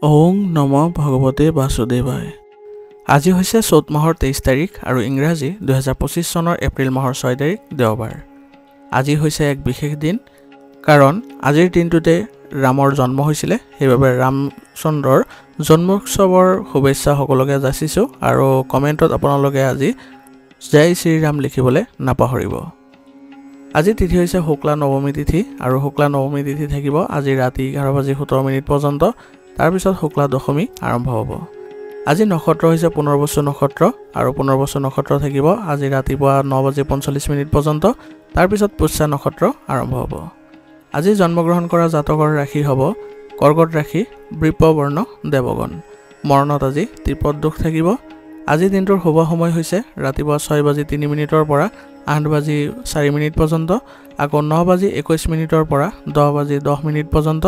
ওং নম ভগৱতে বাসুদেৱায়। আজি হৈছে চ'ত মাহৰ 23 তাৰিখ আৰু ইংৰাজী 2025 চনৰ এপ্ৰিল মাহৰ 6 তাৰিখ দেওবাৰ। আজি হৈছে এক বিশেষ দিন, কাৰণ আজিৰ দিনটোতে ৰামৰ জন্ম হৈছিলে। সেইবাবে ৰামচন্দ্ৰৰ জন্মোৎসৱৰ শুভেচ্ছা সকলোকে যাচিছোঁ আৰু কমেণ্টত আপোনালোকে আজি জয় শ্ৰীৰাম লিখিবলৈ নাপাহৰিব। আজি তিথি হৈছে শুক্লা নৱমী তিথি আৰু শুক্লা নৱমী তিথি থাকিব আজি ৰাতি 11:17 পৰ্যন্ত। তাৰপিছত শুক্লা দশমী আৰম্ভ হ'ব। আজি নক্ষত্ৰ হৈছে পুনৰ্বসু নক্ষত্ৰ আৰু পুনৰ্বসু নক্ষত্ৰ থাকিব আজি ৰাতিপুৱা 9:45 পৰ্যন্ত। তাৰপিছত পুষ্যা নক্ষত্ৰ আৰম্ভ হ'ব। আজি জন্মগ্ৰহণ কৰা জাতকৰ ৰাশি হ'ব কৰ্কট ৰাশি, বৃষবৰ্ণ, দেৱগণ। মৰণত আজি ত্ৰিপদ দোষ থাকিব। আজি দিনটোৰ শুভ সময় হৈছে ৰাতিপুৱা 6:03 পৰা 8:04 পৰ্যন্ত, আকৌ 9:21 পৰা 10:10 পৰ্যন্ত,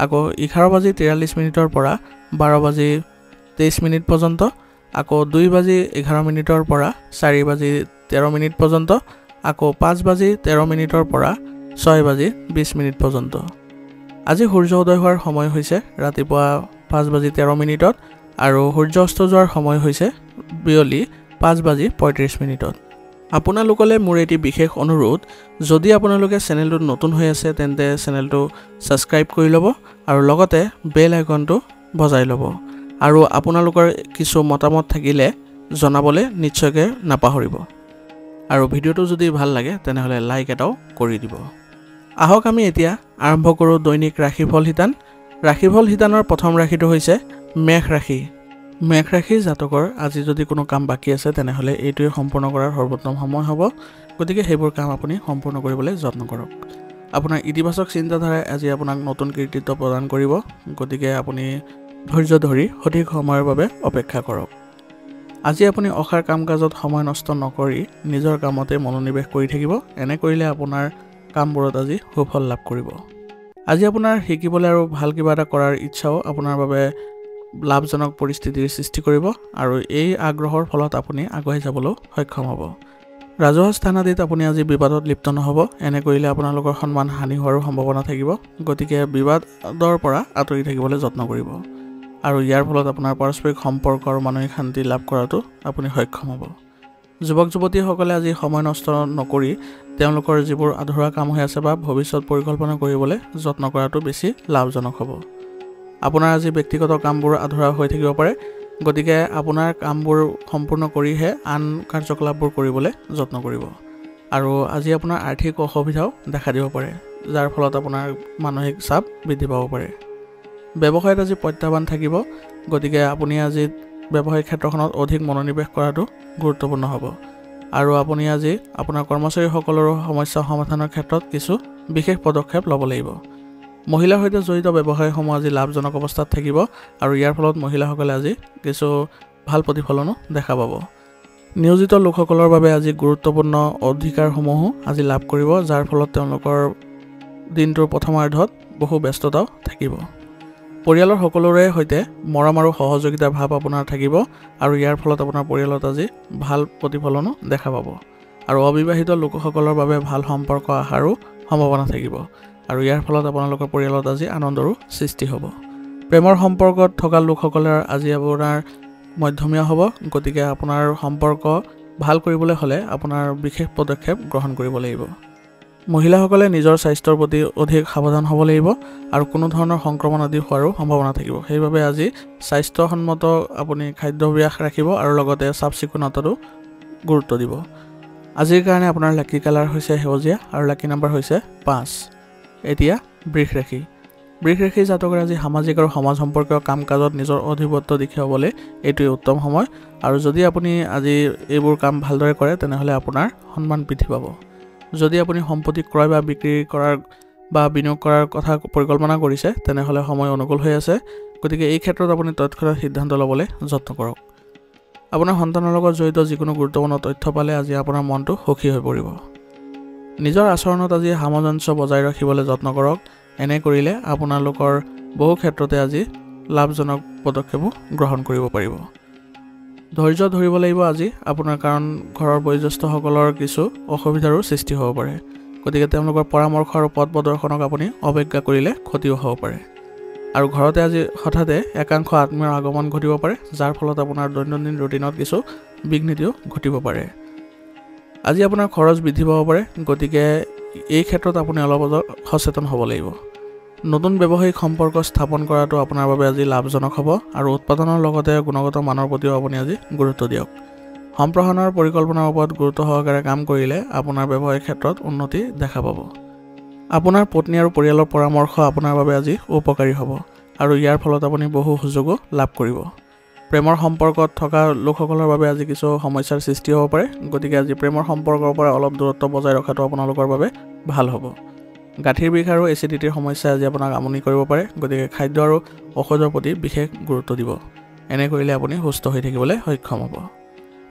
আকৌ 11:43 পৰা 12:23 পৰ্যন্ত, আকৌ 2:11 পৰা 4:13 পৰ্যন্ত, আকৌ 5:13 পৰা 6:20 পৰ্যন্ত। আজি সূৰ্য উদয় হোৱাৰ সময় হৈছে ৰাতিপুৱা 5:13 আৰু সূৰ্য অস্ত যোৱাৰ সময় হৈছে বিয়লি 5:35। আপোনালোকলৈ মোৰ এটি বিশেষ অনুৰোধ, যদি আপোনালোকে চেনেলটোত নতুন হৈ আছে তেন্তে চেনেলটো ছাবস্ক্ৰাইব কৰি ল'ব আৰু লগতে বেল আইকনটো বজাই ল'ব। আৰু আপোনালোকৰ কিছু মতামত থাকিলে জনাবলৈ নিশ্চয়কৈ নাপাহৰিব। আৰু ভিডিঅ'টো যদি ভাল লাগে তেনেহ'লে লাইক এটাও কৰি দিব। আহক আমি এতিয়া আৰম্ভ কৰোঁ দৈনিক ৰাশিফল শিতান। ৰাশিফল শিতানৰ প্ৰথম ৰাশিটো হৈছে মেষ ৰাশি। মেষ ৰাশিৰ জাতকৰ আজি যদি কোনো কাম বাকী আছে তেনেহ'লে এইটোৱে সম্পূৰ্ণ কৰাৰ সৰ্বোত্তম সময় হ'ব। গতিকে সেইবোৰ কাম আপুনি সম্পূৰ্ণ কৰিবলৈ যত্ন কৰক। আপোনাৰ ইতিবাচক চিন্তাধাৰাই আজি আপোনাক নতুন কৃতিত্ব প্ৰদান কৰিব। গতিকে আপুনি ধৈৰ্য ধৰি সঠিক সময়ৰ বাবে অপেক্ষা কৰক। আজি আপুনি অসাৰ কাম কাজত সময় নষ্ট নকৰি নিজৰ কামতে মনোনিৱেশ কৰি থাকিব। এনে কৰিলে আপোনাৰ কামবোৰত আজি সুফল লাভ কৰিব। আজি আপোনাৰ শিকিবলৈ আৰু ভাল কিবা এটা কৰাৰ ইচ্ছাও আপোনাৰ বাবে লাভজনক পৰিস্থিতিৰ সৃষ্টি কৰিব আৰু এই আগ্ৰহৰ ফলত আপুনি আগুৱাই যাবলৈ সক্ষম হ'ব। ৰাজহুৱা স্থান আদিত আপুনি আজি বিবাদত লিপ্ত নহ'ব। এনে কৰিলে আপোনালোকৰ সন্মান হানি হোৱাৰো সম্ভাৱনা থাকিব। গতিকে বিবাদৰ পৰা আঁতৰি থাকিবলৈ যত্ন কৰিব আৰু ইয়াৰ ফলত আপোনাৰ পাৰস্পৰিক সম্পৰ্ক আৰু মানসিক শান্তি লাভ কৰাটো আপুনি সক্ষম হ'ব। যুৱক যুৱতীসকলে আজি সময় নষ্ট নকৰি তেওঁলোকৰ যিবোৰ আধৰুৱা কাম হৈ আছে বা ভৱিষ্যত পৰিকল্পনা কৰিবলৈ যত্ন কৰাটো বেছি লাভজনক হ'ব। আপোনাৰ আজি ব্যক্তিগত কামবোৰ আধৰুৱা হৈ থাকিব পাৰে। গতিকে আপোনাৰ কামবোৰ সম্পূৰ্ণ কৰিহে আন কাৰ্যকলাপবোৰ কৰিবলৈ যত্ন কৰিব। আৰু আজি আপোনাৰ আৰ্থিক অসুবিধাও দেখা দিব পাৰে, যাৰ ফলত আপোনাৰ মানসিক চাপ বৃদ্ধি পাব পাৰে। ব্যৱসায়ত আজি প্ৰত্যাহ্বান থাকিব। গতিকে আপুনি আজি ব্যৱসায়িক ক্ষেত্ৰখনত অধিক মনোনিৱেশ কৰাটো গুৰুত্বপূৰ্ণ হ'ব। আৰু আপুনি আজি আপোনাৰ কৰ্মচাৰীসকলৰো সমস্যা সমাধানৰ ক্ষেত্ৰত কিছু বিশেষ পদক্ষেপ ল'ব লাগিব। মহিলাৰ সৈতে জড়িত ব্যৱসায়সমূহ আজি লাভজনক অৱস্থাত থাকিব আৰু ইয়াৰ ফলত মহিলাসকলে আজি কিছু ভাল প্ৰতিফলনো দেখা পাব। নিয়োজিত লোকসকলৰ বাবে আজি গুৰুত্বপূৰ্ণ অধিকাৰসমূহো আজি লাভ কৰিব, যাৰ ফলত তেওঁলোকৰ দিনটোৰ প্ৰথমাৰ্ধত বহু ব্যস্ততাও থাকিব। পৰিয়ালৰ সকলোৰে সৈতে মৰম আৰু সহযোগিতাৰ ভাৱ আপোনাৰ থাকিব আৰু ইয়াৰ ফলত আপোনাৰ পৰিয়ালত আজি ভাল প্ৰতিফলনো দেখা পাব। আৰু অবিবাহিত লোকসকলৰ বাবে ভাল সম্পৰ্ক অহাৰো সম্ভাৱনা থাকিব আৰু ইয়াৰ ফলত আপোনালোকৰ পৰিয়ালত আজি আনন্দৰো সৃষ্টি হ'ব। প্ৰেমৰ সম্পৰ্কত থকা লোকসকলৰ আজি আপোনাৰ মধ্যমীয়া হ'ব। গতিকে আপোনাৰ সম্পৰ্ক ভাল কৰিবলৈ হ'লে আপোনাৰ বিশেষ পদক্ষেপ গ্ৰহণ কৰিব লাগিব। মহিলাসকলে নিজৰ স্বাস্থ্যৰ প্ৰতি অধিক সাৱধান হ'ব লাগিব আৰু কোনো ধৰণৰ সংক্ৰমণ আদি হোৱাৰো সম্ভাৱনা থাকিব। সেইবাবে আজি স্বাস্থ্যসন্মত আপুনি খাদ্যাভ্যাস ৰাখিব আৰু লগতে চাফ চিকুণতাতো গুৰুত্ব দিব। আজিৰ কাৰণে আপোনাৰ লাকি কালাৰ হৈছে সেউজীয়া আৰু লাকি নাম্বাৰ হৈছে 5। এতিয়া বৃষ ৰাশি। বৃষ ৰাশিৰ জাতকৰ আজি সামাজিক আৰু সমাজ সম্পৰ্কীয় কাম কাজত নিজৰ অধিপত্য দেখুৱাবলৈ এইটোৱে উত্তম সময়। আৰু যদি আপুনি আজি এইবোৰ কাম ভালদৰে কৰে তেনেহ'লে আপোনাৰ সন্মান বৃদ্ধি পাব। যদি আপুনি সম্পত্তি ক্ৰয় বা বিক্ৰী কৰাৰ বা বিনিয়োগ কৰাৰ কথা পৰিকল্পনা কৰিছে তেনেহ'লে সময় অনুকূল হৈ আছে। গতিকে এই ক্ষেত্ৰত আপুনি তৎক্ষণাত সিদ্ধান্ত ল'বলৈ যত্ন কৰক। আপোনাৰ সন্তানৰ লগত জড়িত যিকোনো গুৰুত্বপূৰ্ণ তথ্য পালে আজি আপোনাৰ মনটো সুখী হৈ পৰিব। নিজৰ আচৰণত আজি সামঞ্জস্য বজাই ৰাখিবলৈ যত্ন কৰক। এনে কৰিলে আপোনালোকৰ বহু ক্ষেত্ৰতে আজি লাভজনক পদক্ষেপো গ্ৰহণ কৰিব পাৰিব। ধৈৰ্য ধৰিব লাগিব আজি আপোনাৰ, কাৰণ ঘৰৰ বয়োজ্যেষ্ঠসকলৰ কিছু অসুবিধাৰো সৃষ্টি হ'ব পাৰে। গতিকে তেওঁলোকৰ পৰামৰ্শ আৰু পথ প্ৰদৰ্শনক আপুনি অৱজ্ঞা কৰিলে ক্ষতিও হ'ব পাৰে। আৰু ঘৰতে আজি হঠাতে একাংশ আত্মীয়ৰ আগমন ঘটিব পাৰে, যাৰ ফলত আপোনাৰ দৈনন্দিন ৰুটিনত কিছু বিঘ্নিতিও ঘটিব পাৰে। আজি আপোনাৰ খৰচ বৃদ্ধি পাব পাৰে, গতিকে এই ক্ষেত্ৰত আপুনি অলপ সচেতন হ'ব লাগিব। নতুন ব্যৱসায়িক সম্পৰ্ক স্থাপন কৰাটো আপোনাৰ বাবে আজি লাভজনক হ'ব আৰু উৎপাদনৰ লগতে গুণগত মানৰ প্ৰতিও আপুনি আজি গুৰুত্ব দিয়ক। সম্প্ৰসাৰণৰ পৰিকল্পনাৰ ওপৰত গুৰুত্ব সহকাৰে কাম কৰিলে আপোনাৰ ব্যৱসায়িক ক্ষেত্ৰত উন্নতি দেখা পাব। আপোনাৰ পত্নী আৰু পৰিয়ালৰ পৰামৰ্শ আপোনাৰ বাবে আজি উপকাৰী হ'ব আৰু ইয়াৰ ফলত আপুনি বহু সুযোগো লাভ কৰিব। প্ৰেমৰ সম্পৰ্কত থকা লোকসকলৰ বাবে আজি কিছু সমস্যাৰ সৃষ্টি হ'ব পাৰে, গতিকে আজি প্ৰেমৰ সম্পৰ্কৰ পৰা অলপ দূৰত্ব বজাই ৰখাটো আপোনালোকৰ বাবে ভাল হ'ব। গাঁঠিৰ বিষ আৰু এচিডিটিৰ সমস্যাই আজি আপোনাক আমনি কৰিব পাৰে, গতিকে খাদ্য আৰু ঔষধৰ প্ৰতি বিশেষ গুৰুত্ব দিব। এনে কৰিলে আপুনি সুস্থ হৈ থাকিবলৈ সক্ষম হ'ব।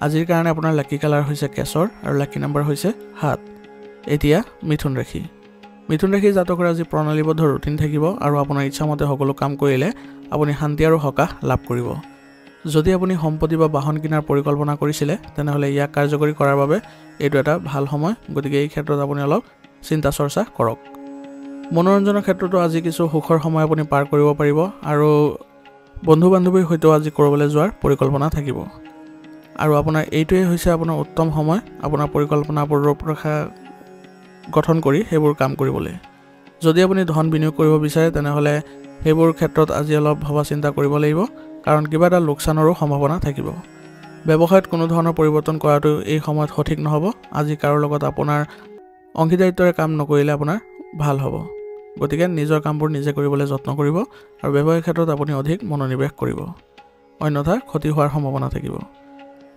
আজিৰ কাৰণে আপোনাৰ লাকি কালাৰ হৈছে কেশৰ আৰু লাকি নম্বৰ হৈছে 7। এতিয়া মিথুন ৰাশি। মিথুন ৰাশি জাতকৰ আজি প্ৰণালীবদ্ধ ৰুটিন থাকিব আৰু আপোনাৰ ইচ্ছামতে সকলো কাম কৰিলে আপুনি শান্তি আৰু সকাহ লাভ কৰিব। যদি আপুনি সম্পত্তি বা বাহন কিনাৰ পৰিকল্পনা কৰিছিলে, তেনেহ'লে ইয়াক কাৰ্যকৰী কৰাৰ বাবে এইটো এটা ভাল সময়, গতিকে এই ক্ষেত্ৰত আপুনি অলপ চিন্তা চৰ্চা কৰক। মনোৰঞ্জনৰ ক্ষেত্ৰতো আজি কিছু সুখৰ সময় আপুনি পাৰ কৰিব পাৰিব আৰু বন্ধু বান্ধৱীৰ সৈতেও আজি ক'ৰবালৈ যোৱাৰ পৰিকল্পনা থাকিব। আৰু আপোনাৰ এইটোৱে হৈছে আপোনাৰ উত্তম সময় আপোনাৰ পৰিকল্পনাবোৰ ৰূপৰেখা গঠন কৰি সেইবোৰ কাম কৰিবলৈ। যদি আপুনি ধন বিনিয়োগ কৰিব বিচাৰে, তেনেহ'লে সেইবোৰ ক্ষেত্ৰত আজি অলপ ভবা চিন্তা কৰিব লাগিব, কাৰণ কিবা এটা লোকচানৰো সম্ভাৱনা থাকিব। ব্যৱসায়ত কোনো ধৰণৰ পৰিৱৰ্তন কৰাটো এই সময়ত সঠিক নহ'ব। আজি কাৰো লগত আপোনাৰ অংশীদাৰিত্বৰে কাম নকৰিলে আপোনাৰ ভাল হ'ব, গতিকে নিজৰ কামবোৰ নিজে কৰিবলৈ যত্ন কৰিব আৰু ব্যৱসায়িক ক্ষেত্ৰত আপুনি অধিক মনোনিৱেশ কৰিব, অন্যথা ক্ষতি হোৱাৰ সম্ভাৱনা থাকিব।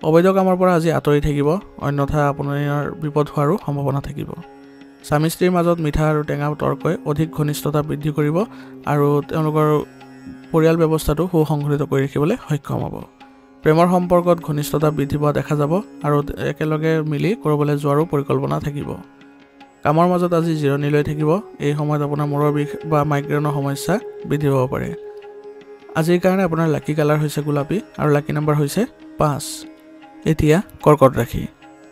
অবৈধ কামৰ পৰা আজি আঁতৰি থাকিব, অন্যথা আপোনাৰ বিপদ হোৱাৰো সম্ভাৱনা থাকিব। স্বামী স্ত্ৰীৰ মাজত মিঠা আৰু টেঙা তৰ্কই অধিক ঘনিষ্ঠতা বৃদ্ধি কৰিব আৰু তেওঁলোকৰ পৰিয়াল ব্যৱস্থাটো সুসংগঠিত কৰি ৰাখিবলৈ সক্ষম হ'ব। প্ৰেমৰ সম্পৰ্কত ঘনিষ্ঠতা বৃদ্ধি পোৱা দেখা যাব আৰু একেলগে মিলি ক'ৰবালৈ যোৱাৰো পৰিকল্পনা থাকিব। কামৰ মাজত আজি জিৰণি লৈ থাকিব, এই সময়ত আপোনাৰ মূৰৰ বিষ বা মাইগ্ৰেনৰ সমস্যা বৃদ্ধি পাব পাৰে। আজিৰ কাৰণে আপোনাৰ লাকি কালাৰ হৈছে গোলাপী আৰু লাকি নম্বৰ হৈছে 5। এতিয়া কৰ্কট ৰাশি।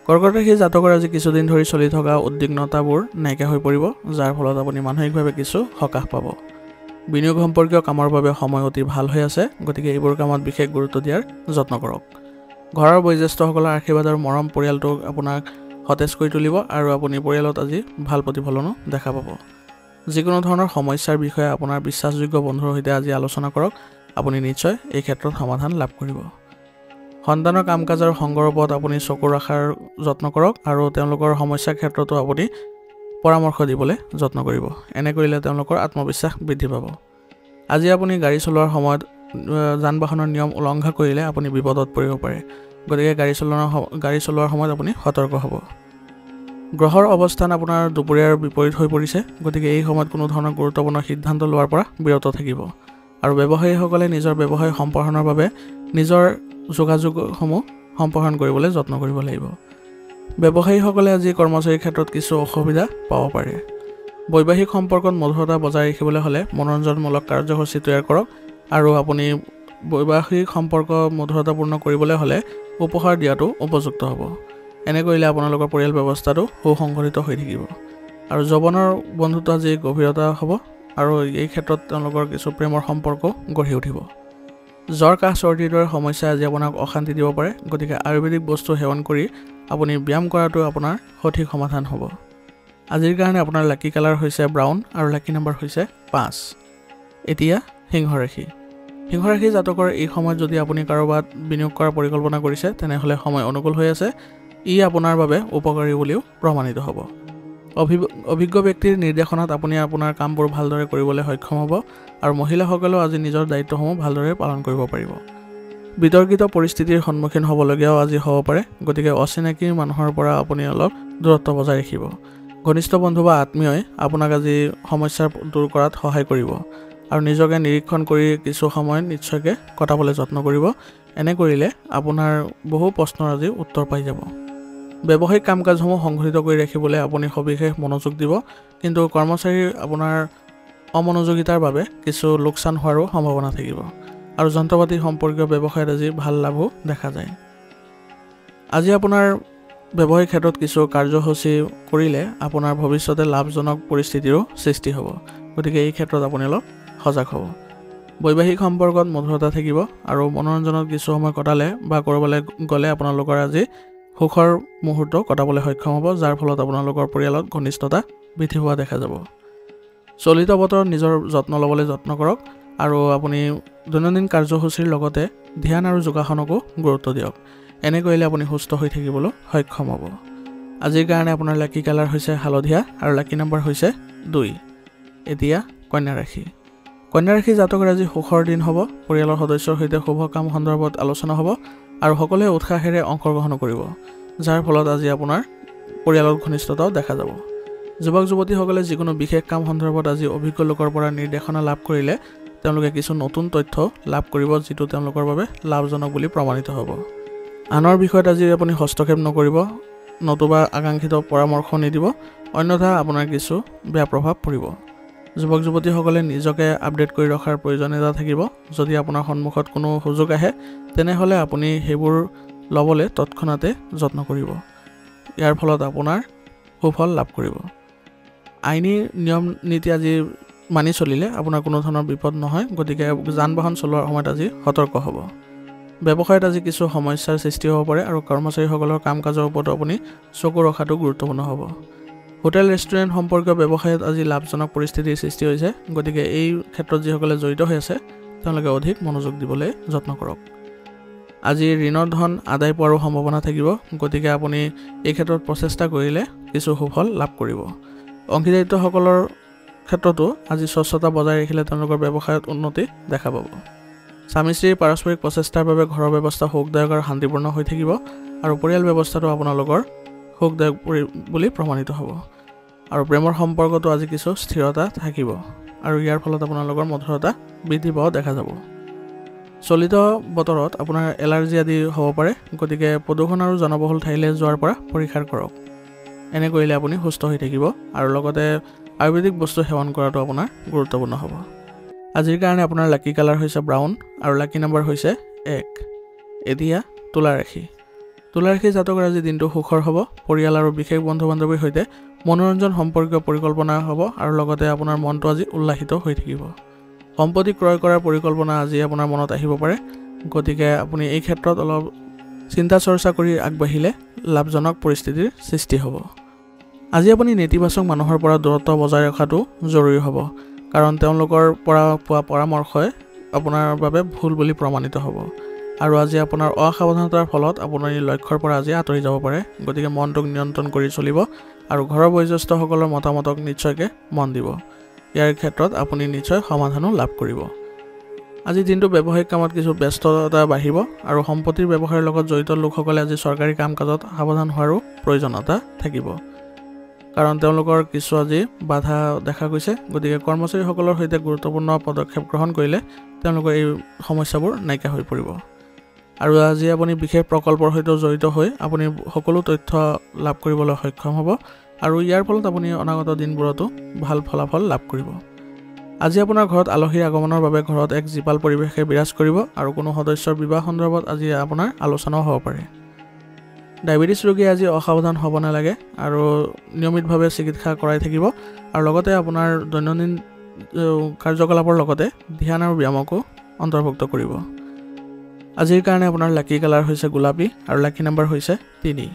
কৰ্কট ৰাশি জাতকৰ আজি কিছুদিন ধৰি চলি থকা উদ্বিগ্নতাবোৰ নাইকিয়া হৈ পৰিব, যাৰ ফলত আপুনি মানসিকভাৱে কিছু সকাহ পাব। বিনিয়োগ সম্পৰ্কীয় কামৰ বাবে সময় অতি ভাল হৈ আছে, গতিকে এইবোৰ কামত বিশেষ গুৰুত্ব দিয়াৰ যত্ন কৰক। ঘৰৰ বয়োজ্যেষ্ঠসকলৰ আশীৰ্বাদ আৰু মৰম পৰিয়ালটোক আপোনাক সতেজ কৰি তুলিব আৰু আপুনি পৰিয়ালত আজি ভাল প্ৰতিফলনো দেখা পাব। যিকোনো ধৰণৰ সমস্যাৰ বিষয়ে আপোনাৰ বিশ্বাসযোগ্য বন্ধুৰ সৈতে আজি আলোচনা কৰক, আপুনি নিশ্চয় এই ক্ষেত্ৰত সমাধান লাভ কৰিব। সন্তানৰ কাম কাজ আৰু সংগৰ ওপৰত আপুনি চকু ৰখাৰ যত্ন কৰক আৰু তেওঁলোকৰ সমস্যাৰ ক্ষেত্ৰতো আপুনি পৰামৰ্শ দিবলৈ যত্ন কৰিব। এনে কৰিলে তেওঁলোকৰ আত্মবিশ্বাস বৃদ্ধি পাব। আজি আপুনি গাড়ী চলোৱাৰ সময়ত যান বাহনৰ নিয়ম উলংঘা কৰিলে আপুনি বিপদত পৰিব পাৰে, গতিকে গাড়ী চলোৱাৰ সময়ত আপুনি সতৰ্ক হ'ব। গ্ৰহৰ অৱস্থান আপোনাৰ দুপৰীয়াৰ বিপৰীত হৈ পৰিছে, গতিকে এই সময়ত কোনো ধৰণৰ গুৰুত্বপূৰ্ণ সিদ্ধান্ত লোৱাৰ পৰা বিৰত থাকিব আৰু ব্যৱসায়ীসকলে নিজৰ ব্যৱসায় সম্প্ৰসাৰণৰ বাবে নিজৰ যোগাযোগসমূহ সম্প্ৰসাৰণ কৰিবলৈ যত্ন কৰিব লাগিব। ব্যৱসায়ীসকলে আজি কৰ্মচাৰীৰ ক্ষেত্ৰত কিছু অসুবিধা পাব পাৰে। বৈবাহিক সম্পৰ্কত মধুৰতা বজাই ৰাখিবলৈ হ'লে মনোৰঞ্জনমূলক কাৰ্যসূচী তৈয়াৰ কৰক আৰু আপুনি বৈবাহিক সম্পৰ্ক মধুৰতাপূৰ্ণ কৰিবলৈ হ'লে উপহাৰ দিয়াটো উপযুক্ত হ'ব। এনে কৰিলে আপোনালোকৰ পৰিয়াল ব্যৱস্থাটো সুসংগঠিত হৈ থাকিব আৰু যৌৱনৰ বন্ধুত্ব আজি গভীৰতা হ'ব আৰু এই ক্ষেত্ৰত তেওঁলোকৰ কিছু প্ৰেমৰ সম্পৰ্ক গঢ়ি উঠিব। জ্বৰ কাহ চৰ্দিৰ দৰে সমস্যাই আজি আপোনাক অশান্তি দিব পাৰে, গতিকে আয়ুৰ্বেদিক বস্তু সেৱন কৰি আপুনি ব্যায়াম কৰাটো আপোনাৰ সঠিক সমাধান হ'ব। আজিৰ কাৰণে আপোনাৰ লাকি কালাৰ হৈছে ব্ৰাউন আৰু লাকি নম্বৰ হৈছে 5। এতিয়া সিংহ ৰাশি। সিংহ ৰাশি জাতকৰ এই সময়ত যদি আপুনি কাৰোবাত বিনিয়োগ কৰাৰ পৰিকল্পনা কৰিছে, তেনেহ'লে সময় অনুকূল হৈ আছে। ই আপোনাৰ বাবে উপকাৰী বুলিও প্ৰমাণিত হ'ব। অভিজ্ঞ ব্যক্তিৰ নিৰ্দেশনাত আপুনি আপোনাৰ কামবোৰ ভালদৰে কৰিবলৈ সক্ষম হ'ব আৰু মহিলাসকলেও আজি নিজৰ দায়িত্বসমূহ ভালদৰে পালন কৰিব পাৰিব। বিতৰ্কিত পৰিস্থিতিৰ সন্মুখীন হ'বলগীয়াও আজি হ'ব পাৰে, গতিকে অচিনাকি মানুহৰ পৰা আপুনি অলপ দূৰত্ব বজাই ৰাখিব। ঘনিষ্ঠ বন্ধু বা আত্মীয়ই আপোনাক আজি সমস্যাৰ দূৰ কৰাত সহায় কৰিব আৰু নিজকে নিৰীক্ষণ কৰি কিছু সময় নিশ্চয়কৈ কটাবলৈ যত্ন কৰিব। এনে কৰিলে আপোনাৰ বহু প্ৰশ্নৰ আজি উত্তৰ পাই যাব। ব্যৱসায়িক কাম কাজসমূহ সংগঠিত কৰি ৰাখিবলৈ আপুনি সবিশেষ মনোযোগ দিব, কিন্তু কৰ্মচাৰীৰ আপোনাৰ অমনোযোগিতাৰ বাবে কিছু লোকচান হোৱাৰো সম্ভাৱনা থাকিব আৰু যন্ত্ৰপাতি সম্পৰ্কীয় ব্যৱসায়ত আজি ভাল লাভো দেখা যায়। আজি আপোনাৰ ব্যৱসায়িক ক্ষেত্ৰত কিছু কাৰ্যসূচী কৰিলে আপোনাৰ ভৱিষ্যতে লাভজনক পৰিস্থিতিৰো সৃষ্টি হ'ব, গতিকে এই ক্ষেত্ৰত আপুনি অলপ সজাগ হ'ব। বৈবাহিক সম্পৰ্কত মধুৰতা থাকিব আৰু মনোৰঞ্জনত কিছু সময় কটালে বা কৰবালৈ গ'লে আপোনালোকৰ আজি সুখৰ মুহূৰ্ত কটাবলৈ সক্ষম হ'ব, যাৰ ফলত আপোনালোকৰ পৰিয়ালত ঘনিষ্ঠতা বৃদ্ধি হোৱা দেখা যাব। চলিত বতৰত নিজৰ যত্ন ল'বলৈ যত্ন কৰক আৰু আপুনি দৈনন্দিন কাৰ্যসূচীৰ লগতে ধ্যান আৰু যোগাসনকো গুৰুত্ব দিয়ক। এনে কৰিলে আপুনি সুস্থ হৈ থাকিবলৈ সক্ষম হ'ব। আজিৰ কাৰণে আপোনাৰ লাকি কালাৰ হৈছে হালধীয়া আৰু লাকি নম্বৰ হৈছে 2। এতিয়া কন্যা ৰাশি। কন্যা ৰাশি জাতকৰ আজি সুখৰ দিন হ'ব। পৰিয়ালৰ সদস্যৰ সৈতে শুভ কাম সন্দৰ্ভত আলোচনা হ'ব আৰু সকলোৱে উৎসাহেৰে অংশগ্ৰহণ কৰিব, যাৰ ফলত আজি আপোনাৰ পৰিয়ালৰ ঘনিষ্ঠতাও দেখা যাব। যুৱক যুৱতীসকলে যিকোনো বিশেষ কাম সন্দৰ্ভত আজি অভিজ্ঞ লোকৰ পৰা নিৰ্দেশনা লাভ কৰিলে তেওঁলোকে কিছু নতুন তথ্য লাভ কৰিব, যিটো তেওঁলোকৰ বাবে লাভজনক বুলি প্ৰমাণিত হ'ব। আনৰ বিষয়ত আজি আপুনি হস্তক্ষেপ নকৰিব, নতুবা আকাংক্ষিত পৰামৰ্শ নিদিব, অন্যথা আপোনাৰ কিছু বেয়া প্ৰভাৱ পৰিব। যুৱক যুৱতীসকলে নিজকে আপডেট কৰি ৰখাৰ প্ৰয়োজনীয়তা থাকিব। যদি আপোনাৰ সন্মুখত কোনো সুযোগ আহে তেনেহ'লে আপুনি সেইবোৰ ল'বলৈ তৎক্ষণাতে যত্ন কৰিব। ইয়াৰ ফলত আপোনাৰ সুফল লাভ কৰিব। আইনী নিয়ম নীতি আজি মানি চলিলে আপোনাৰ কোনো ধৰণৰ বিপদ নহয়, গতিকে যান বাহন চলোৱাৰ সময়ত আজি সতৰ্ক হ'ব। ব্যৱসায়ত আজি কিছু সমস্যাৰ সৃষ্টি হ'ব পাৰে আৰু কৰ্মচাৰীসকলৰ কাম কাজৰ ওপৰত আপুনি চকু ৰখাটো গুৰুত্বপূৰ্ণ হ'ব। হোটেল ৰেষ্টুৰেণ্ট সম্পৰ্কীয় ব্যৱসায়ত আজি লাভজনক পৰিস্থিতিৰ সৃষ্টি হৈছে, গতিকে এই ক্ষেত্ৰত যিসকলে জড়িত হৈ আছে তেওঁলোকে অধিক মনোযোগ দিবলৈ যত্ন কৰক। আজি ঋণৰ ধন আদায় পোৱাৰো সম্ভাৱনা থাকিব, গতিকে আপুনি এই ক্ষেত্ৰত প্ৰচেষ্টা কৰিলে কিছু সুফল লাভ কৰিব। অংশীদাৰিত্বসকলৰ ক্ষেত্ৰতো আজি স্বচ্ছতা বজাই ৰাখিলে তেওঁলোকৰ ব্যৱসায়ত উন্নতি দেখা পাব। স্বামী স্ত্ৰীৰ পাৰস্পৰিক প্ৰচেষ্টাৰ বাবে ঘৰৰ ব্যৱস্থা সুখদায়ক আৰু শান্তিপূৰ্ণ হৈ থাকিব আৰু পৰিয়াল ব্যৱস্থাটো আপোনালোকৰ সুখদায়ক বুলি প্ৰমাণিত হ'ব। আৰু প্ৰেমৰ সম্পৰ্কতো আজি কিছু স্থিৰতা থাকিব আৰু ইয়াৰ ফলত আপোনালোকৰ মধুৰতা বৃদ্ধি পোৱা দেখা যাব। চলিত বতৰত আপোনাৰ এলাৰ্জি আদি হ'ব পাৰে, গতিকে প্ৰদূষণ আৰু জনবহুল ঠাইলৈ যোৱাৰ পৰা পৰিহাৰ কৰক। এনে কৰিলে আপুনি সুস্থ হৈ থাকিব আৰু লগতে আয়ুৰ্বেদিক বস্তু সেৱন কৰাটো আপোনাৰ গুৰুত্বপূৰ্ণ হ'ব। আজিৰ কাৰণে আপোনাৰ লাকি কালাৰ হৈছে ব্ৰাউন আৰু লাকি নম্বৰ হৈছে 1। এতিয়া তুলা ৰাশি। তুলা ৰাশি জাতকৰ আজি দিনটো সুখৰ হ'ব। পৰিয়াল আৰু বিশেষ বন্ধু বান্ধৱীৰ সৈতে মনোৰঞ্জন সম্পৰ্কীয় পৰিকল্পনা হ'ব আৰু লগতে আপোনাৰ মনটো আজি উল্লাসিত হৈ থাকিব। সম্পত্তি ক্ৰয় কৰাৰ পৰিকল্পনা আজি আপোনাৰ মনত আহিব পাৰে, গতিকে আপুনি এই ক্ষেত্ৰত অলপ চিন্তা চৰ্চা কৰি আগবাঢ়িলে লাভজনক পৰিস্থিতিৰ সৃষ্টি হ'ব। আজি আপুনি নেতিবাচক মানুহৰ পৰা দূৰত্ব বজাই ৰখাটো জৰুৰী হ'ব, কাৰণ তেওঁলোকৰ পৰা পোৱা পৰামৰ্শই আপোনাৰ বাবে ভুল বুলি প্ৰমাণিত হ'ব আৰু আজি আপোনাৰ অসাৱধানতাৰ ফলত আপোনাৰ লক্ষ্যৰ পৰা আজি আঁতৰি যাব পাৰে, গতিকে মনটোক নিয়ন্ত্ৰণ কৰি চলিব আৰু ঘৰৰ বয়োজ্যেষ্ঠসকলৰ মতামতক নিশ্চয়কৈ মন দিব। ইয়াৰ ক্ষেত্ৰত আপুনি নিশ্চয় সমাধানো লাভ কৰিব। আজি দিনটো ব্যৱসায়িক কামত কিছু ব্যস্ততা বাঢ়িব আৰু সম্পত্তিৰ ব্যৱসায়ৰ লগত জড়িত লোকসকলে আজি চৰকাৰী কাম কাজত সাৱধান হোৱাৰো প্ৰয়োজনীয়তা থাকিব, কাৰণ তেওঁলোকৰ কিছু আজি বাধা দেখা গৈছে, গতিকে কৰ্মচাৰীসকলৰ সৈতে গুৰুত্বপূৰ্ণ পদক্ষেপ গ্ৰহণ কৰিলে তেওঁলোকৰ এই সমস্যাবোৰ নাইকিয়া হৈ পৰিব। আৰু আজি আপুনি বিশেষ প্ৰকল্পৰ সৈতে জড়িত হৈ আপুনি সকলো তথ্য লাভ কৰিবলৈ সক্ষম হ'ব আৰু ইয়াৰ ফলত আপুনি অনাগত দিনবোৰতো ভাল ফলাফল লাভ কৰিব। আজি আপোনাৰ ঘৰত আলহীৰ আগমনৰ বাবে ঘৰত এক জীপাল পৰিৱেশে বিৰাজ কৰিব আৰু কোনো সদস্যৰ বিবাহ সন্দৰ্ভত আজি আপোনাৰ আলোচনাও হ'ব পাৰে। ডায়েবেটিছ ৰোগীয়ে আজি অসাৱধান হ'ব নালাগে আৰু নিয়মিতভাৱে চিকিৎসা কৰাই থাকিব আৰু লগতে আপোনাৰ দৈনন্দিন কাৰ্যকলাপৰ লগতে ধ্যান আৰু ব্যায়ামকো অন্তৰ্ভুক্ত কৰিব। আজিৰ কাৰণে আপোনাৰ লাকি কালাৰ হৈছে গোলাপী আৰু লাকি নম্বৰ হৈছে 3।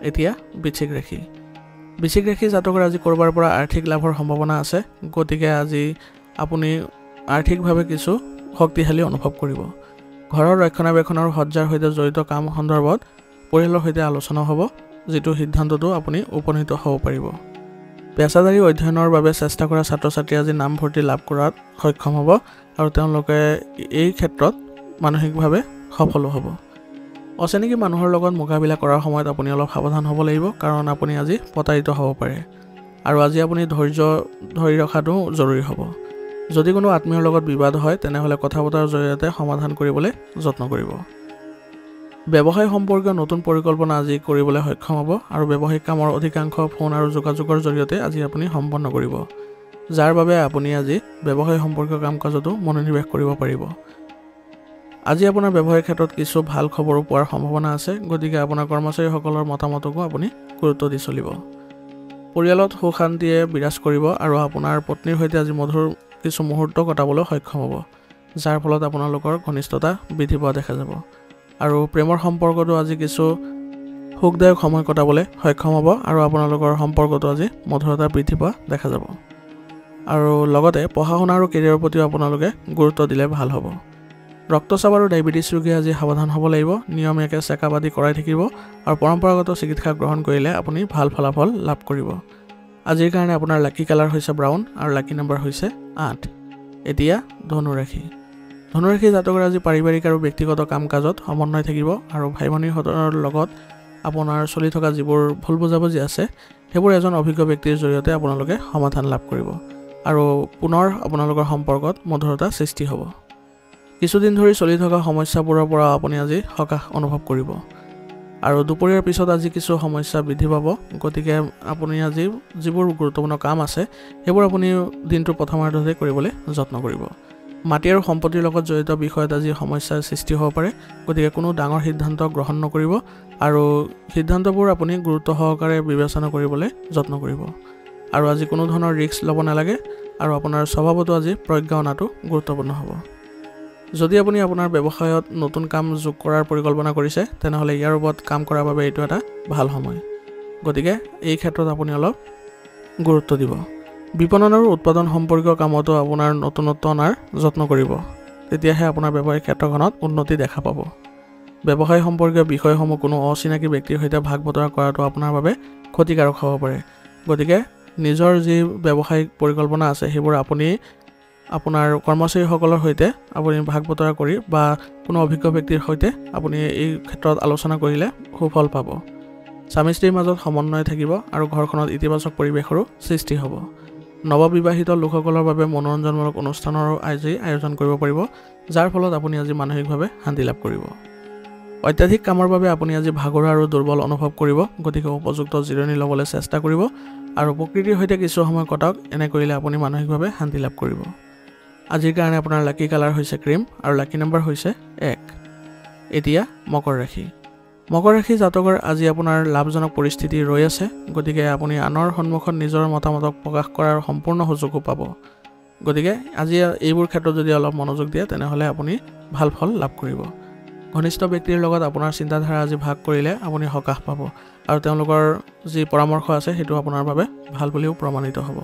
এতিয়া বৃশ্চিক ৰাশি। বৃশ্চিক ৰাশি জাতকৰ আজি ক'ৰবাৰ পৰা আৰ্থিক লাভৰ সম্ভাৱনা আছে, গতিকে আজি আপুনি আৰ্থিকভাৱে কিছু শক্তিশালী অনুভৱ কৰিব। ঘৰৰ ৰক্ষণাবেক্ষণ আৰু সজ্জাৰ সৈতে জড়িত কাম সন্দৰ্ভত পৰিয়ালৰ সৈতে আলোচনা হ'ব, যিটো সিদ্ধান্তটো আপুনি উপনীত হ'ব পাৰিব। পেছাদাৰী অধ্যয়নৰ বাবে চেষ্টা কৰা ছাত্ৰ ছাত্ৰী আজি নামভৰ্তি লাভ কৰাত সক্ষম হ'ব আৰু তেওঁলোকে এই ক্ষেত্ৰত মানসিকভাৱে সফলো হ'ব। অচিনাকি মানুহৰ লগত মোকাবিলা কৰাৰ সময়ত আপুনি অলপ সাৱধান হ'ব লাগিব, কাৰণ আপুনি আজি প্ৰতাৰিত হ'ব পাৰে আৰু আজি আপুনি ধৈৰ্য ধৰি ৰখাটো জৰুৰী হ'ব। যদি কোনো আত্মীয়ৰ লগত বিবাদ হয় তেনেহ'লে কথা বতৰাৰ জৰিয়তে সমাধান কৰিবলৈ যত্ন কৰিব। ব্যৱসায় সম্পৰ্কীয় নতুন পৰিকল্পনা আজি কৰিবলৈ সক্ষম হ'ব আৰু ব্যৱসায়িক কামৰ অধিকাংশ ফোন আৰু যোগাযোগৰ জৰিয়তে আজি আপুনি সম্পন্ন কৰিব, যাৰ বাবে আপুনি আজি ব্যৱসায় সম্পৰ্কীয় কাম কাজতো মনোনিৱেশ কৰিব পাৰিব। আজি আপোনাৰ ব্যৱসায়িক ক্ষেত্ৰত কিছু ভাল খবৰো পোৱাৰ সম্ভাৱনা আছে, গতিকে আপোনাৰ কৰ্মচাৰীসকলৰ মতামতকো আপুনি গুৰুত্ব দি চলিব। পৰিয়ালত সুখ শান্তিয়ে বিৰাজ কৰিব আৰু আপোনাৰ পত্নীৰ সৈতে আজি মধুৰ কিছু মুহূৰ্ত কটাবলৈ সক্ষম হ'ব। যাৰ ফলত আপোনালোকৰ ঘনিষ্ঠতা বৃদ্ধি পোৱা দেখা যাব আৰু প্ৰেমৰ সম্পৰ্কটো আজি কিছু সুখদায়ক সময় কটাবলৈ সক্ষম হ'ব আৰু আপোনালোকৰ সম্পৰ্কটো আজি মধুৰতা বৃদ্ধি পোৱা দেখা যাব আৰু লগতে পঢ়া শুনা আৰু কেৰিয়াৰৰ প্ৰতিও আপোনালোকে গুৰুত্ব দিলে ভাল হ'ব ৰক্তচাপ আৰু ডায়েবেটিছ ৰোগী আজি সাৱধান হ'ব লাগিব নিয়মীয়াকৈ চেকআপ আদি কৰাই থাকিব আৰু পৰম্পৰাগত চিকিৎসা গ্ৰহণ কৰিলে আপুনি ভাল ফলাফল লাভ কৰিব আজিৰ কাৰণে আপোনাৰ লাকি কালাৰ হৈছে ব্ৰাউন আৰু লাকি নম্বৰ হৈছে 8 এতিয়া ধনুৰাশি জাতকৰ আজি পাৰিবাৰিক আৰু ব্যক্তিগত কাম-কাজত সমন্বয় থাকিব আৰু ভাই ভনীহঁতৰ লগত আপোনাৰ চলি থকা যিবোৰ ভুল বুজাবুজি আছে সেইবোৰ এজন অভিজ্ঞ ব্যক্তিৰ জৰিয়তে আপোনালোকে সমাধান লাভ কৰিব আৰু পুনৰ আপোনালোকৰ সম্পৰ্কত মধুৰতা সৃষ্টি হ'ব কিছুদিন ধৰি চলি থকা সমস্যাবোৰৰ পৰা আপুনি আজি সকাহ অনুভৱ কৰিব আৰু দুপৰীয়াৰ পিছত আজি কিছু সমস্যা বৃদ্ধি পাব গতিকে আপুনি আজি যিবোৰ গুৰুত্বপূৰ্ণ কাম আছে সেইবোৰ আপুনি দিনটোৰ প্ৰথমাৰ্ধতে কৰিবলৈ যত্ন কৰিব মাটি আৰু সম্পত্তিৰ লগত জড়িত বিষয়ত আজি সমস্যাৰ সৃষ্টি হ'ব পাৰে গতিকে কোনো ডাঙৰ সিদ্ধান্ত গ্ৰহণ নকৰিব আৰু সিদ্ধান্তবোৰ আপুনি গুৰুত্ব সহকাৰে বিবেচনা কৰিবলৈ যত্ন কৰিব আৰু আজি কোনো ধৰণৰ ৰিস্ক ল'ব নালাগে আৰু আপোনাৰ স্বভাৱতো আজি প্ৰজ্ঞা অনাটো গুৰুত্বপূৰ্ণ হ'ব যদি আপুনি আপোনাৰ ব্যৱসায়ত নতুন কাম যোগ কৰাৰ পৰিকল্পনা কৰিছে তেনেহ'লে ইয়াৰ ওপৰত কাম কৰাৰ বাবে এইটো এটা ভাল সময় গতিকে এই ক্ষেত্ৰত আপুনি অলপ গুৰুত্ব দিব বিপণন আৰু উৎপাদন সম্পৰ্কীয় কামতো আপোনাৰ নতুনত্ব অনাৰ যত্ন কৰিব তেতিয়াহে আপোনাৰ ব্যৱসায়িক ক্ষেত্ৰখনত উন্নতি দেখা পাব ব্যৱসায় সম্পৰ্কীয় বিষয়সমূহ কোনো অচিনাকি ব্যক্তিৰ সৈতে ভাগ বতৰা কৰাটো আপোনাৰ বাবে ক্ষতিকাৰক হ'ব পাৰে গতিকে নিজৰ যি ব্যৱসায়িক পৰিকল্পনা আছে সেইবোৰ আপুনি আপোনাৰ কৰ্মচাৰীসকলৰ সৈতে আপুনি ভাগ বতৰা কৰি বা কোনো অভিজ্ঞ ব্যক্তিৰ সৈতে আপুনি এই ক্ষেত্ৰত আলোচনা কৰিলে সুফল পাব স্বামী স্ত্ৰীৰ মাজত সমন্বয় থাকিব আৰু ঘৰখনত ইতিবাচক পৰিৱেশৰো সৃষ্টি হ'ব নৱবিবাহিত লোকসকলৰ বাবে মনোৰঞ্জনমূলক অনুষ্ঠানৰ আজি আয়োজন কৰিব পাৰিব যাৰ ফলত আপুনি আজি মানসিকভাৱে শান্তি লাভ কৰিব অত্যাধিক কামৰ বাবে আপুনি আজি ভাগৰুৱা আৰু দুৰ্বল অনুভৱ কৰিব গতিকে উপযুক্ত জিৰণি ল'বলৈ চেষ্টা কৰিব আৰু প্ৰকৃতিৰ সৈতে কিছু সময় কটাওক এনে কৰিলে আপুনি মানসিকভাৱে শান্তি লাভ কৰিব আজিৰ কাৰণে আপোনাৰ লাকি কালাৰ হৈছে ক্ৰীম আৰু লাকি নম্বৰ হৈছে 1 এতিয়া মকৰ ৰাশি জাতকৰ আজি আপোনাৰ লাভজনক পৰিস্থিতি ৰৈ আছে গতিকে আপুনি আনৰ সন্মুখত নিজৰ মতামতক প্ৰকাশ কৰাৰ সম্পূৰ্ণ সুযোগো পাব গতিকে আজি এইবোৰ ক্ষেত্ৰত যদি অলপ মনোযোগ দিয়ে তেনেহ'লে আপুনি ভাল ফল লাভ কৰিব ঘনিষ্ঠ ব্যক্তিৰ লগত আপোনাৰ চিন্তাধাৰা আজি ভাগ কৰিলে আপুনি সকাহ পাব আৰু তেওঁলোকৰ যি পৰামৰ্শ আছে সেইটো আপোনাৰ বাবে ভাল বুলিও প্ৰমাণিত হ'ব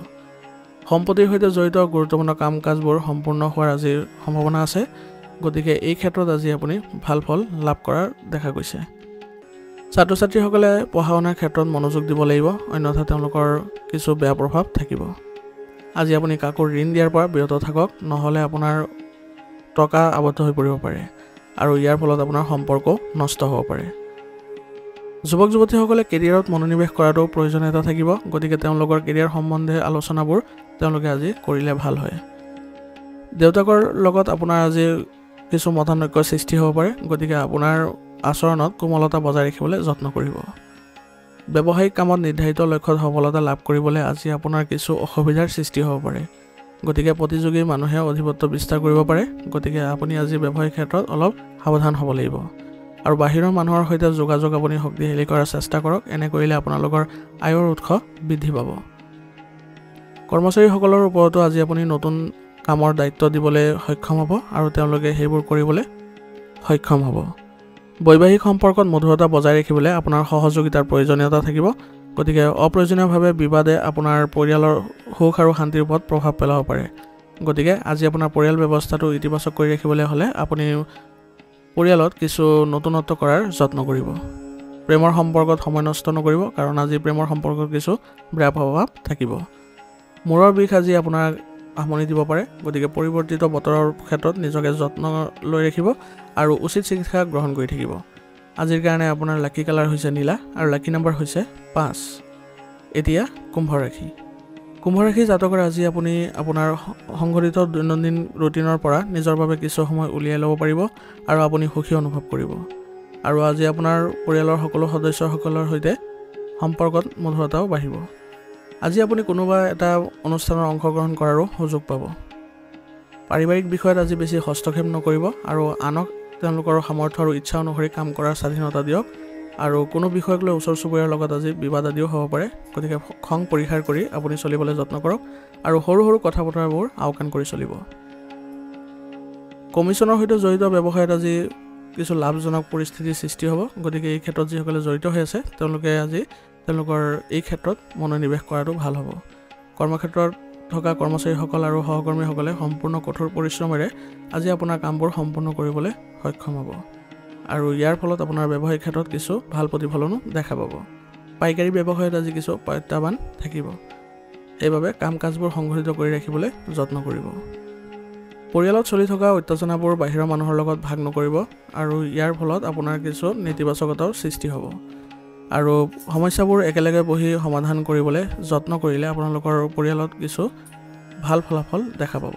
সম্পত্তিৰ সৈতে জড়িত গুৰুত্বপূৰ্ণ কাম-কাজবোৰ সম্পূৰ্ণ হোৱাৰ আজি সম্ভাৱনা আছে গতিকে এই ক্ষেত্ৰত আজি আপুনি ভাল ফল লাভ কৰাৰ দেখা গৈছে ছাত্ৰ-ছাত্ৰীসকলে পঢ়া শুনাৰ ক্ষেত্ৰত মনোযোগ দিব লাগিব অন্যথা তেওঁলোকৰ কিছু বেয়া প্ৰভাৱ থাকিব আজি আপুনি কাকো ঋণ দিয়াৰ পৰা বিৰত থাকক নহ'লে আপোনাৰ টকা আবদ্ধ হৈ পৰিব পাৰে আৰু ইয়াৰ ফলত আপোনাৰ সম্পৰ্ক নষ্ট হ'ব পাৰে যুৱক যুৱতীসকলে কেৰিয়াৰত মনোনিৱেশ কৰাটো প্ৰয়োজনীয়তা থাকিব গতিকে তেওঁলোকৰ কেৰিয়াৰ সম্বন্ধে আলোচনাবোৰ তেওঁলোকে আজি কৰিলে ভাল হয় দেউতাকৰ লগত আপোনাৰ আজি কিছু মতানৈক্যৰ সৃষ্টি হ'ব পাৰে গতিকে আপোনাৰ আচৰণত কোমলতা বজাই ৰাখিবলৈ যত্ন কৰিব ব্যৱসায়িক কামত নিৰ্ধাৰিত লক্ষ্যত সফলতা লাভ কৰিবলৈ আজি আপোনাৰ কিছু অসুবিধাৰ সৃষ্টি হ'ব পাৰে গতিকে প্ৰতিযোগী মানুহে অধিপত্য বিস্তাৰ কৰিব পাৰে গতিকে আপুনি আজি ব্যৱসায়িক ক্ষেত্ৰত অলপ সাৱধান হ'ব লাগিব আৰু বাহিৰৰ মানুহৰ সৈতে যোগাযোগ আপুনি শক্তিশালী কৰাৰ চেষ্টা কৰক এনে কৰিলে আপোনালোকৰ আয়ৰ উৎস বৃদ্ধি পাব কৰ্মচাৰীসকলৰ ওপৰতো আজি আপুনি নতুন কামৰ দায়িত্ব দিবলৈ সক্ষম হ'ব আৰু তেওঁলোকে সেইবোৰ কৰিবলৈ সক্ষম হ'ব বৈবাহিক সম্পৰ্কত মধুৰতা বজাই ৰাখিবলৈ আপোনাৰ সহযোগিতাৰ প্ৰয়োজনীয়তা থাকিব গতিকে অপ্ৰয়োজনীয়ভাৱে বিবাদে আপোনাৰ পৰিয়ালৰ সুখ আৰু শান্তিৰ ওপৰত প্ৰভাৱ পেলাব পাৰে গতিকে আজি আপোনাৰ পৰিয়াল ব্যৱস্থাটো ইতিবাচক কৰি ৰাখিবলৈ হ'লে আপুনি পৰিয়ালত কিছু নতুনত্ব কৰাৰ যত্ন কৰিব প্ৰেমৰ সম্পৰ্কত সময় নষ্ট নকৰিব কাৰণ আজি প্ৰেমৰ সম্পৰ্কত কিছু বেয়া প্ৰভাৱ থাকিব মূৰৰ বিষ আজি আপোনাক আমনি দিব পাৰে গতিকে পৰিৱৰ্তিত বতৰৰ ক্ষেত্ৰত নিজকে যত্ন লৈ ৰাখিব আৰু উচিত চিকিৎসা গ্ৰহণ কৰি থাকিব আজিৰ কাৰণে আপোনাৰ লাকি কালাৰ হৈছে নীলা আৰু লাকি নম্বৰ হৈছে 5 এতিয়া কুম্ভ ৰাশি জাতকৰ আজি আপুনি আপোনাৰ সংঘটিত দৈনন্দিন ৰুটিনৰ পৰা নিজৰ বাবে কিছু সময় উলিয়াই ল'ব পাৰিব আৰু আপুনি সুখী অনুভৱ কৰিব আৰু আজি আপোনাৰ পৰিয়ালৰ সকলো সদস্যসকলৰ সৈতে সম্পৰ্কত মধুৰতাও বাঢ়িব আজি আপুনি কোনোবা এটা অনুষ্ঠানৰ অংশগ্ৰহণ কৰাৰো সুযোগ পাব পাৰিবাৰিক বিষয়ত আজি বেছি হস্তক্ষেপ নকৰিব আৰু আনক তেওঁলোকৰ সামৰ্থ্য আৰু ইচ্ছা অনুসৰি কাম কৰাৰ স্বাধীনতা দিয়ক আৰু কোনো বিষয়ক লৈ ওচৰ চুবুৰীয়াৰ লগত আজি বিবাদ আদিও হ'ব পাৰে গতিকে খং পৰিহাৰ কৰি আপুনি চলিবলৈ যত্ন কৰক আৰু সৰু সৰু কথা বতৰাবোৰ আওকাণ কৰি চলিব কমিছনৰ সৈতে জড়িত ব্যৱসায়ত আজি কিছু লাভজনক পৰিস্থিতিৰ সৃষ্টি হ'ব গতিকে এই ক্ষেত্ৰত যিসকলে জড়িত হৈ আছে তেওঁলোকে আজি তেওঁলোকৰ এই ক্ষেত্ৰত মনোনিৱেশ কৰাটো ভাল হ'ব কৰ্মক্ষেত্ৰত থকা কৰ্মচাৰীসকল আৰু সহকৰ্মীসকলে সম্পূৰ্ণ কঠোৰ পৰিশ্ৰমেৰে আজি আপোনাৰ কামবোৰ সম্পূৰ্ণ কৰিবলৈ সক্ষম হ'ব আৰু ইয়াৰ ফলত আপোনাৰ ব্যৱসায়িক ক্ষেত্ৰত কিছু ভাল প্ৰতিফলনো দেখা পাব পাইকাৰী ব্যৱসায়ত আজি কিছু প্ৰত্যাহ্বান থাকিব এইভাবে কাম কাজবোৰ সংঘটিত কৰি ৰাখিবলৈ যত্ন কৰিব পৰিয়ালত চলি থকা উত্তেজনাবোৰ বাহিৰৰ মানুহৰ লগত ভাগ নকৰিব আৰু ইয়াৰ ফলত আপোনাৰ কিছু নেতিবাচকতাৰ সৃষ্টি হ'ব আৰু সমস্যাবোৰ একেলগে বহি সমাধান কৰিবলৈ যত্ন কৰিলে আপোনালোকৰ পৰিয়ালত কিছু ভাল ফলাফল দেখা পাব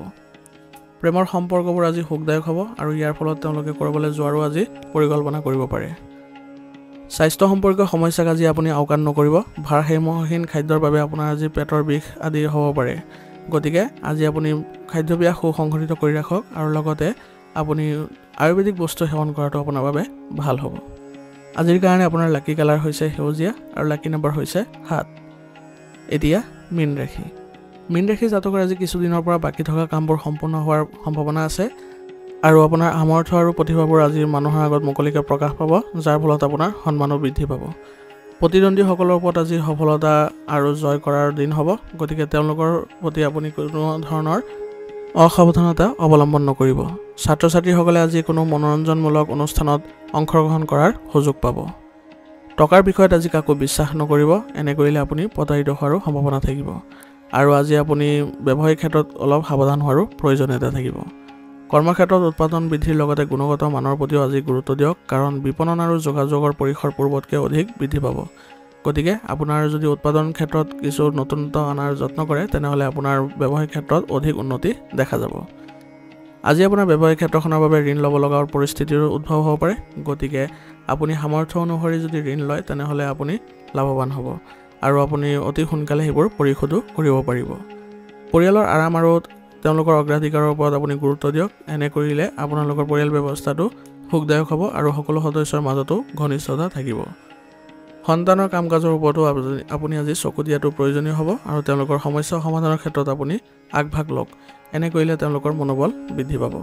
প্ৰেমৰ সম্পৰ্কবোৰ আজি সুখদায়ক হ'ব আৰু ইয়াৰ ফলত তেওঁলোকে কৰবলৈ যোৱাৰো আজি পৰিকল্পনা কৰিব পাৰে স্বাস্থ্য সম্পৰ্কীয় সমস্যাক আজি আপুনি আওকাণ নকৰিব ভাৰসাম্যহীন খাদ্যৰ বাবে আপোনাৰ আজি পেটৰ বিষ আদি হ'ব পাৰে গতিকে আজি আপুনি খাদ্যব্যাস সুসংগঠিত কৰি ৰাখক আৰু লগতে আপুনি আয়ুৰ্বেদিক বস্তু সেৱন কৰাটো আপোনাৰ বাবে ভাল হ'ব আজিৰ কাৰণে আপোনাৰ লাকি কালাৰ হৈছে সেউজীয়া আৰু লাকি নম্বৰ হৈছে 7 এতিয়া মীন ৰাশি জাতকৰ আজি কিছু দিনৰ পৰা বাকি থকা কামবোৰ সম্পূৰ্ণ হোৱাৰ সম্ভাৱনা আছে আৰু আপোনাৰ সামৰ্থ্য আৰু প্ৰতিভাবোৰ আজি মানুহৰ আগত মুকলিকৈ প্ৰকাশ পাব যাৰ ফলত আপোনাৰ সন্মানো বৃদ্ধি পাব প্ৰতিদ্বন্দ্বীসকলৰ ওপৰত আজি সফলতা আৰু জয় কৰাৰ দিন হ'ব গতিকে তেওঁলোকৰ প্ৰতি আপুনি কোনো ধৰণৰ অসাৱধানতা অৱলম্বন নকৰিব ছাত্ৰ-ছাত্ৰীসকলে আজি কোনো মনোৰঞ্জনমূলক অনুষ্ঠানত অংশগ্ৰহণ কৰাৰ সুযোগ পাব টকাৰ বিষয়ত আজি কাকো বিশ্বাস নকৰিব এনে কৰিলে আপুনি প্ৰতাৰিত হোৱাৰো সম্ভাৱনা থাকিব আৰু আজি আপুনি ব্যৱসায়িক ক্ষেত্ৰত অলপ সাৱধান হোৱাৰো প্ৰয়োজনীয়তা থাকিব কৰ্মক্ষেত্ৰত উৎপাদন বৃদ্ধিৰ লগতে গুণগত মানৰ প্ৰতিও আজি গুৰুত্ব দিয়ক কাৰণ বিপণন আৰু যোগাযোগৰ পৰিসৰ পূৰ্বতকৈ অধিক বৃদ্ধি পাব গতিকে আপোনাৰ যদি উৎপাদন ক্ষেত্ৰত কিছু নতুনত্ব অনাৰ যত্ন কৰে তেনেহলে আপোনাৰ ব্যৱসায়িক ক্ষেত্ৰত অধিক উন্নতি দেখা যাব আজি আপোনাৰ ব্যৱসায়িক ক্ষেত্ৰখনৰ বাবে ঋণ ল'ব লগা পৰিস্থিতিৰ উদ্ভৱ হ'ব পাৰে গতিকে আপুনি সামৰ্থ্য অনুসৰি যদি ঋণ লয় তেনেহলে আপুনি লাভৱান হ'ব আৰু আপুনি অতি সোনকালে সেইবোৰ পৰিশোধ কৰিব পাৰিব পৰিয়ালৰ আৰাম আৰু তেওঁলোকৰ অগ্ৰাধিকাৰৰ ওপৰত আপুনি গুৰুত্ব দিয়ক এনে কৰিলে আপোনালোকৰ পৰিয়াল ব্যৱস্থাটো সুখদায়ক হ'ব আৰু সকলো সদস্যৰ মাজতো ঘনিষ্ঠতা থাকিব সন্তানৰ কাম-কাজৰ ওপৰতো আপুনি আজি চকু দিয়াটো প্ৰয়োজনীয় হ'ব আৰু তেওঁলোকৰ সমস্যা সমাধানৰ ক্ষেত্ৰত আপুনি আগভাগ লওক এনে কৰিলে তেওঁলোকৰ মনোবল বৃদ্ধি পাব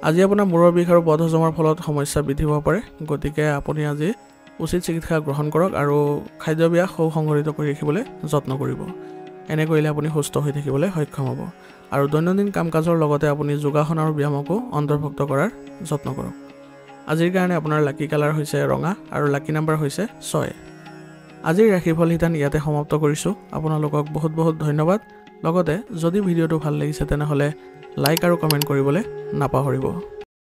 আজি আপোনাৰ মূৰৰ বিষ আৰু বদহজমৰ ফলত সমস্যা বৃদ্ধি হ'ব পাৰে গতিকে আপুনি আজি উচিত চিকিৎসা গ্ৰহণ কৰক আৰু খাদ্যব্যাস সুসংগঠিত কৰি ৰাখিবলৈ যত্ন কৰিব এনে কৰিলে আপুনি সুস্থ হৈ থাকিবলৈ সক্ষম হ'ব আৰু দৈনন্দিন কাম-কাজৰ লগতে আপুনি যোগাসন আৰু ব্যায়ামকো অন্তৰ্ভুক্ত কৰাৰ যত্ন কৰক আজিৰ কাৰণে আপোনাৰ লাকি কালাৰ হৈছে ৰঙা আৰু লাকি নম্বৰ হৈছে 6 আজিৰ ৰাশিফল হিতান ইয়াতে সমাপ্ত কৰিছোঁ আপোনালোকক বহুত বহুত ধন্যবাদ লগতে যদি ভিডিঅ'টো ভাল লাগিছে তেনেহলে লাইক আৰু কমেন্ট কৰিবলৈ নাপাহৰিব